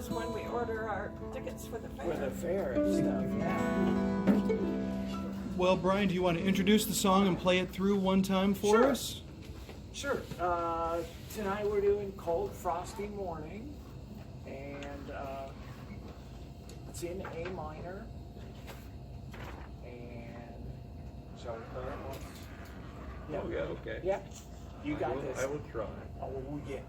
is when we order our tickets for the fair. For the fair and stuff, yeah. Well, Brian, do you want to introduce the song and play it through one time for Sure. us? Sure. Tonight we're doing Cold Frosty Morning, and it's in A minor. And shall we play it once? Yeah. Oh, yeah, okay. Yeah. You got this. I will try. Oh, yeah.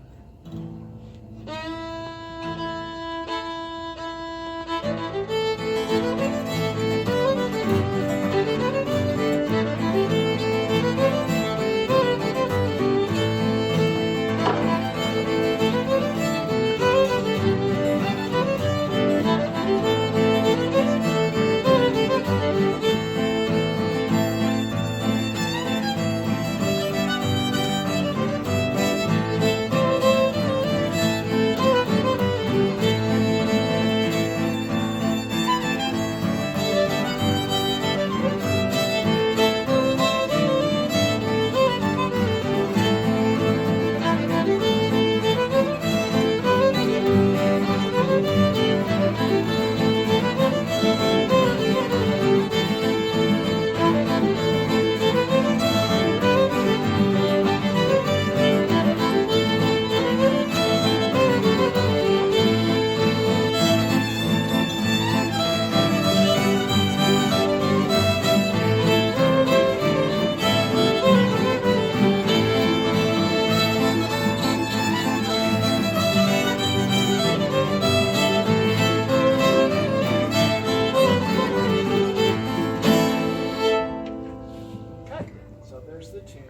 The tune.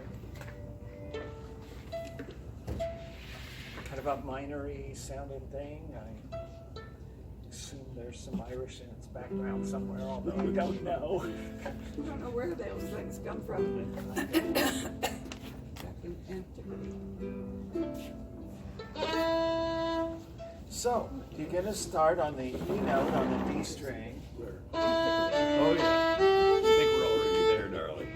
Kind of a minor-y sounding thing. I assume there's some Irish in its background somewhere, although I don't know. I don't know where those things come from. Back in antiquity. So, you're going to start on the E note on the D string. Oh, yeah. I think we're already there, darling.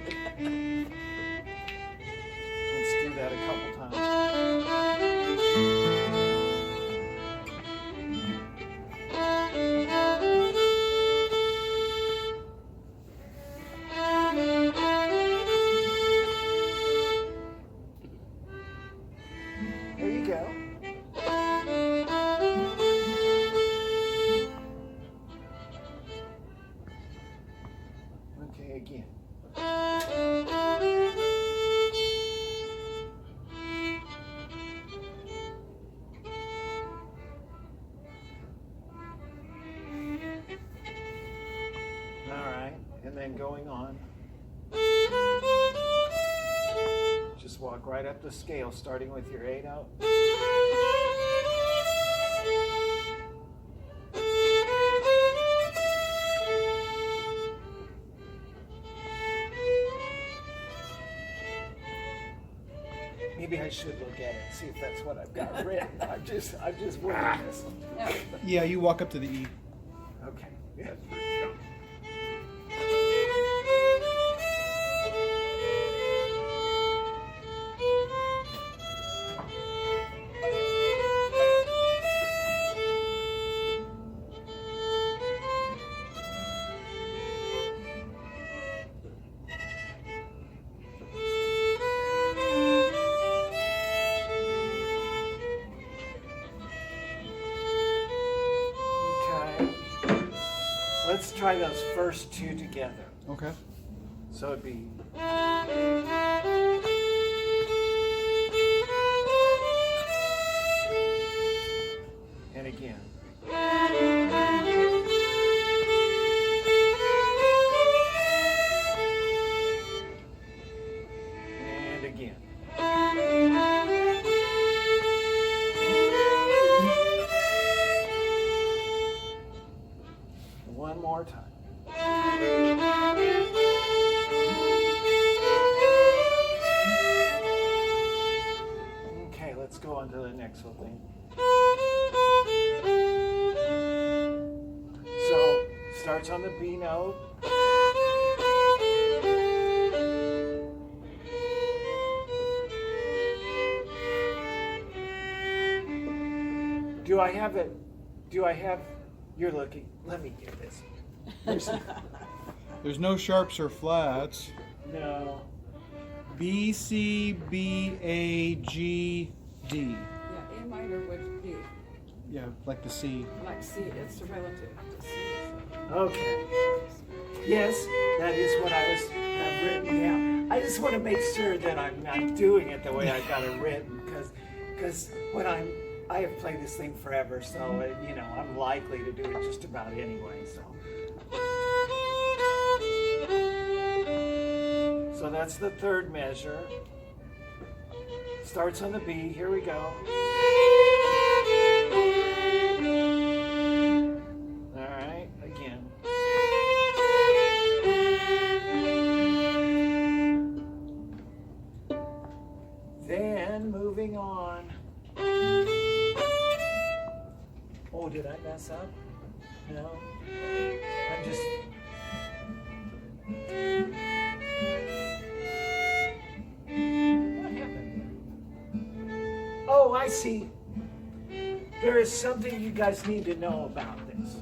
Let's do that a couple times. There you go. Okay, again. And then going on. Just walk right up the scale, starting with your A note. Maybe I should look at it, see if that's what I've got written. I'm just winging this. Yeah, you walk up to the E. Okay. That's pretty chunk. Let's try those first two together. Okay. So it'd be. And again. And again. One more time. Okay, let's go on to the next one thing. So, starts on the B note. Do I have it do I have, you're looking, let me get this. There's no sharps or flats. No. B, C, B, A, G, D. Yeah, A minor would be Yeah, like the C. like C, it's a relative to C. Okay. Yes, that is what I've written down. I just want to make sure that I'm doing it the way I got it written, because when I have played this thing forever, so I'm likely to do it just about anyway. So that's the third measure. Starts on the B. Here we go. All right, again. Then moving on. Oh, did I mess up? No. I'm just. What happened there? Oh, I see. There is something you guys need to know about this.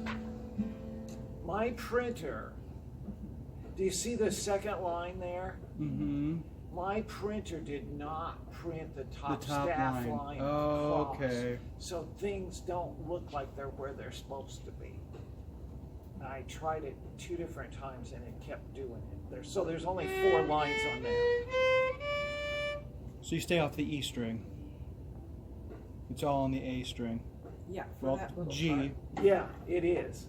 My printer, do you see the second line there? Mm-hmm. My printer did not print the top top staff line. line Oh, across, okay. so things don't look like they're where they're supposed to be. I tried it 2 different times and it kept doing it. So there's only 4 lines on there. So you stay off the E string. It's all on the A string. Yeah, for Well, that little G. part. Yeah, it is.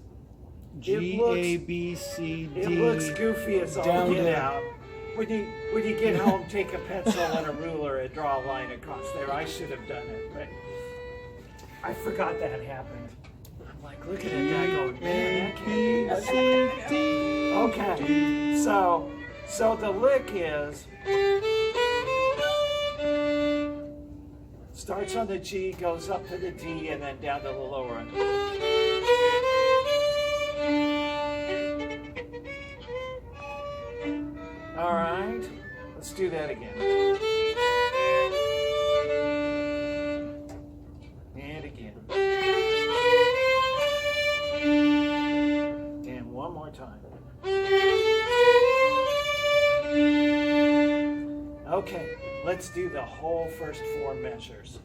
G, looks- A, B, C, D. It looks goofy as all down get to- out. When you get home, take a pencil and a ruler and draw a line across there. I should have done it, but I forgot that happened. I'm like looking at that going, man, that can't be. C, D. Okay, so the lick is starts on the G, goes up to the D, and then down to the lower one. All right, let's do that again. And again. And one more time. Okay, let's do the whole first 4 measures.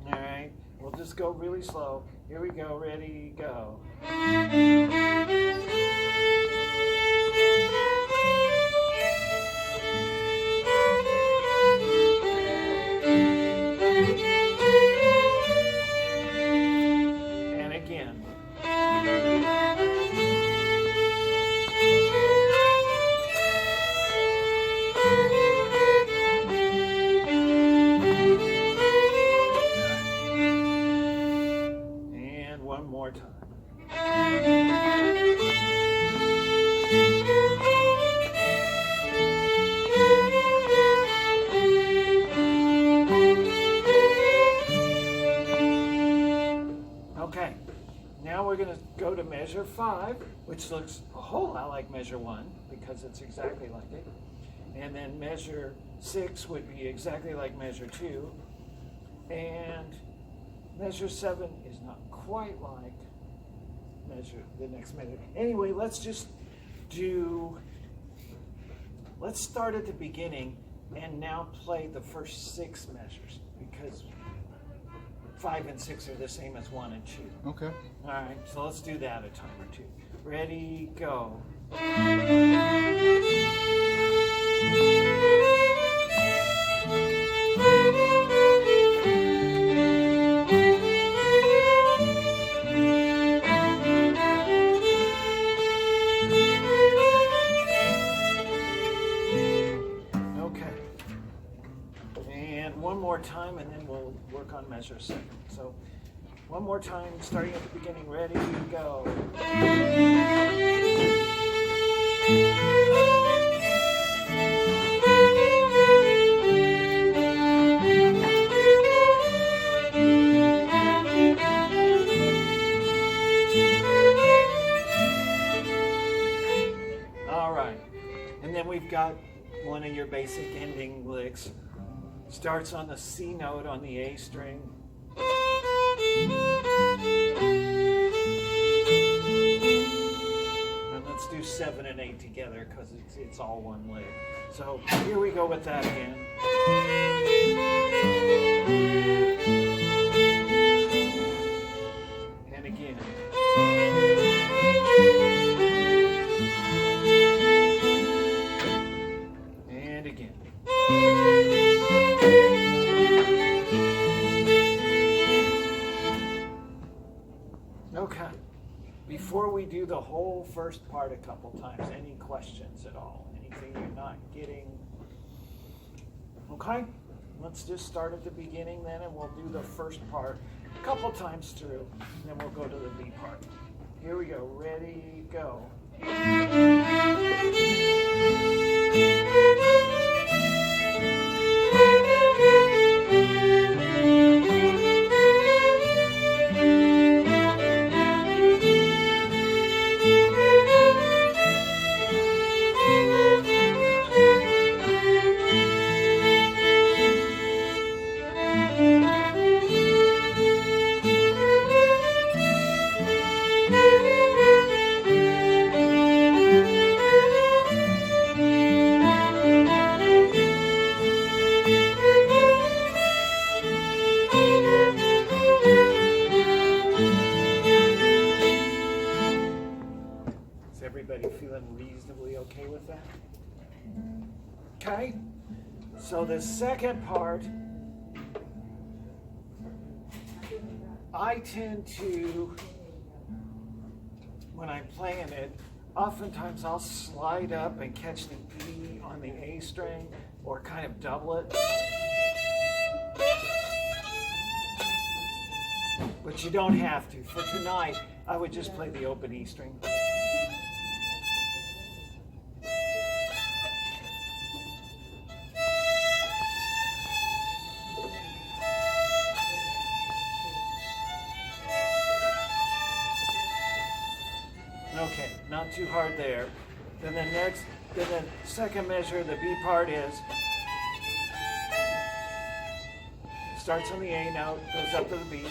All right, we'll just go really slow. Here we go, ready, go. And again. And one more time. Okay, now we're going to go to measure 5, which looks a whole lot like measure 1 because it's exactly like it. And then measure 6 would be exactly like measure 2. And measure 7 is not quite like the next measure. Anyway, let's start at the beginning and now play the first 6 measures because 5 and 6 are the same as 1 and 2. Okay. All right, so let's do that a time or 2. Ready, go. Okay. And one more time, and then we'll work on measure 7. So one more time, starting at the beginning. Ready, go. All right. And then we've got one of your basic ending licks. Starts on the C note on the A string. together because it's all one lick. So here we go with that again. And again. And again. Okay. Before we do the whole first part a couple times, any questions at all? Anything you're not getting? Okay, let's just start at the beginning then, and we'll do the first part a couple times through, and then we'll go to the B part. Here we go. Ready, go. Is everybody feeling reasonably okay with that? Okay, so the second part, I tend to, when I'm playing it, oftentimes I'll slide up and catch the E on the A string or kind of double it. But you don't have to. For tonight, I would just play the open E string. Okay, not too hard there. Then the second measure, the B part is, starts on the A note, goes up to the B.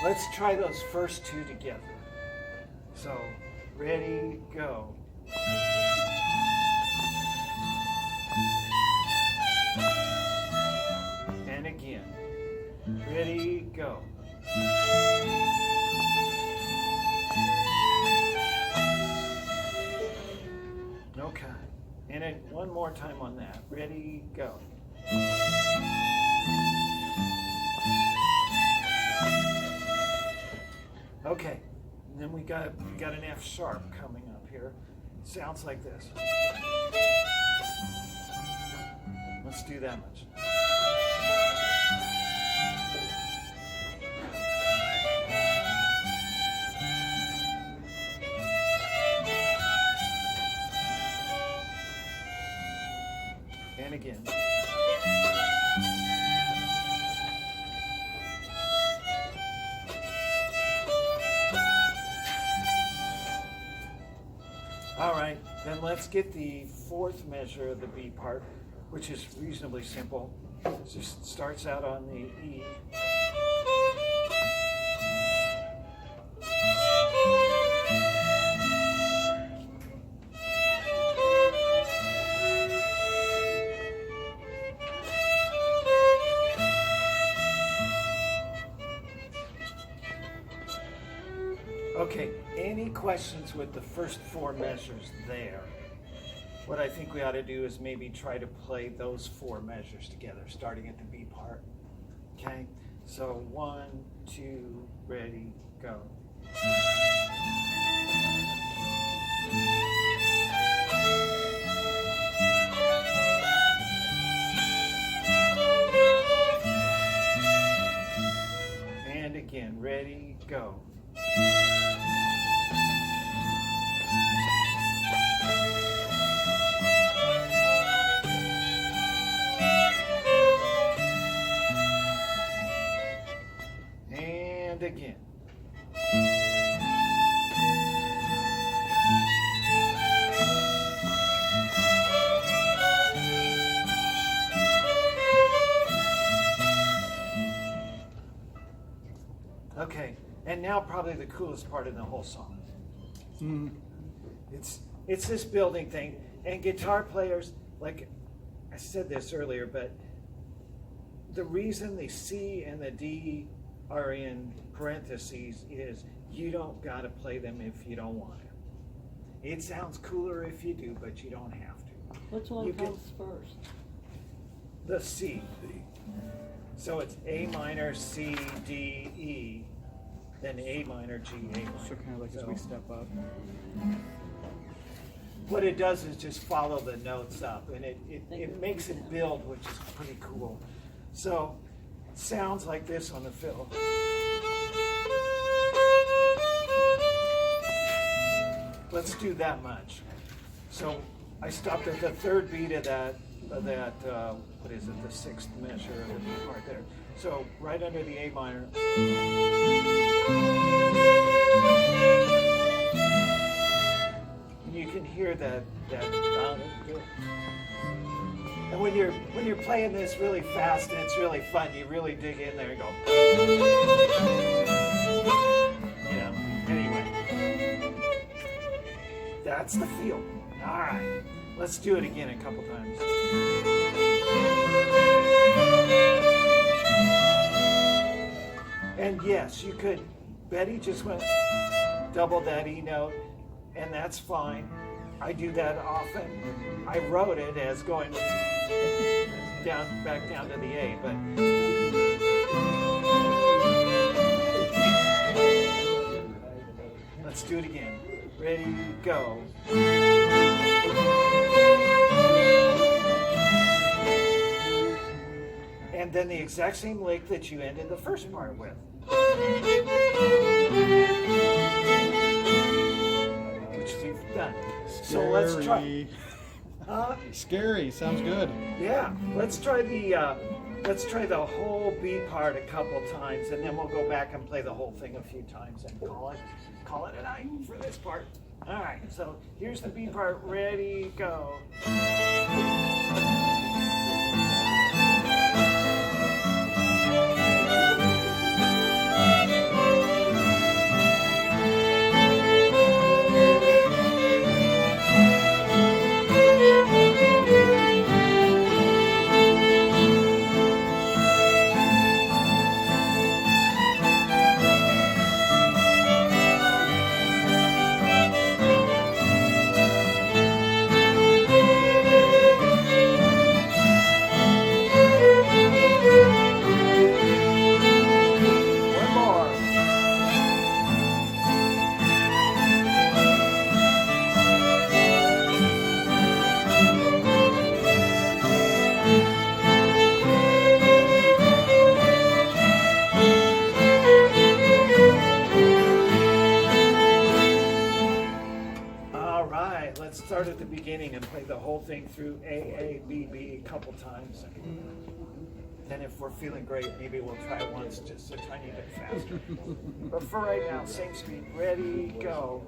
Let's try those first two together. So, ready, go. And again. Ready, go. Okay. And then one more time on that. Ready, go. Okay, and then we got an F sharp coming up here. Sounds like this. Let's do that much. And again. All right, then let's get the fourth measure of the B part, which is reasonably simple. It just starts out on the E. Okay, any questions with the first four measures there? What I think we ought to do is maybe try to play those four measures together, starting at the B part. Okay, so 1, 2, ready, go. And again, ready, go. And again. Okay, and now probably the coolest part in the whole song. Mm. It's this building thing, and guitar players, like I said this earlier, but the reason the C and the D are in parentheses is you don't got to play them if you don't want to. It sounds cooler if you do, but you don't have to. Which one You can- comes first? The C. So it's A minor, C, D, E, then A minor, G, A minor. So kind of like as So we step up. what it does is just follow the notes up, and it makes it build, which is pretty cool. So it sounds like this on the fiddle. Let's do that much. So I stopped at the third beat of that what is it, the sixth measure of the beat part there. So right under the A minor. And you can hear that and when you're playing this really fast and it's really fun, you really dig in there and go. You know, anyway. That's the feel. All right, let's do it again a couple times. And yes, you could, Betty just went double that E note, and that's fine. I do that often. I wrote it as going back down to the A, but let's do it again. Ready, go. And then the exact same lick that you ended the first part with. Which we've done. So let's try. Scary. Sounds good. Yeah, let's try the whole B part a couple times, and then we'll go back and play the whole thing a few times and call it a night for this part. All right, so here's the B part. Ready, go. One more. All right, let's start at the beginning and play the whole thing through A, B, B a couple times. Then if we're feeling great, maybe we'll try it once just a tiny bit faster. But for right now, same speed. Ready, go.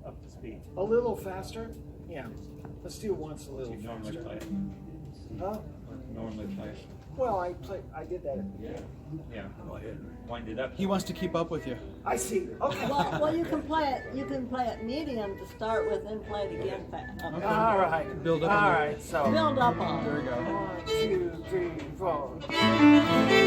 up to speed. A little faster? Yeah. Let's do it once a little You normally faster. play it. Huh? Normally play it. Well, I did that. Yeah. Go ahead. Wind it up. He wants to keep up with you. I see. Okay. Well, you can play it. You can play it medium to start with, and play it again fast. Okay. All right. Build up All on right. So. Build up on. There we go. 1, 2, 3, 4.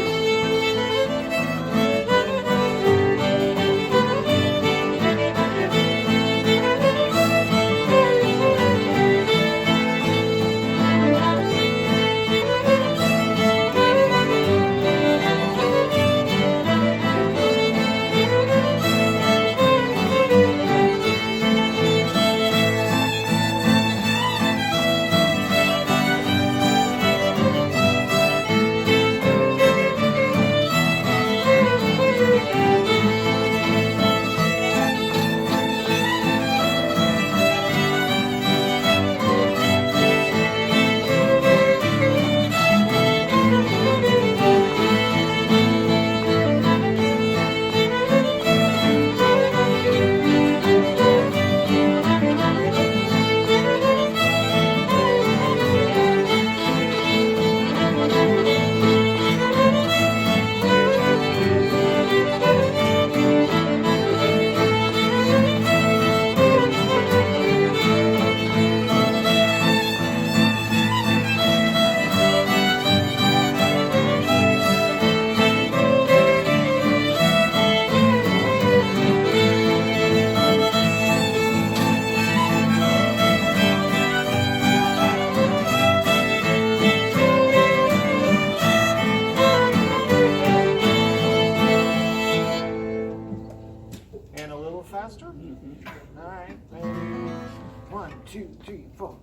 And a little faster? All right, ready? 1, 2, 3, 4.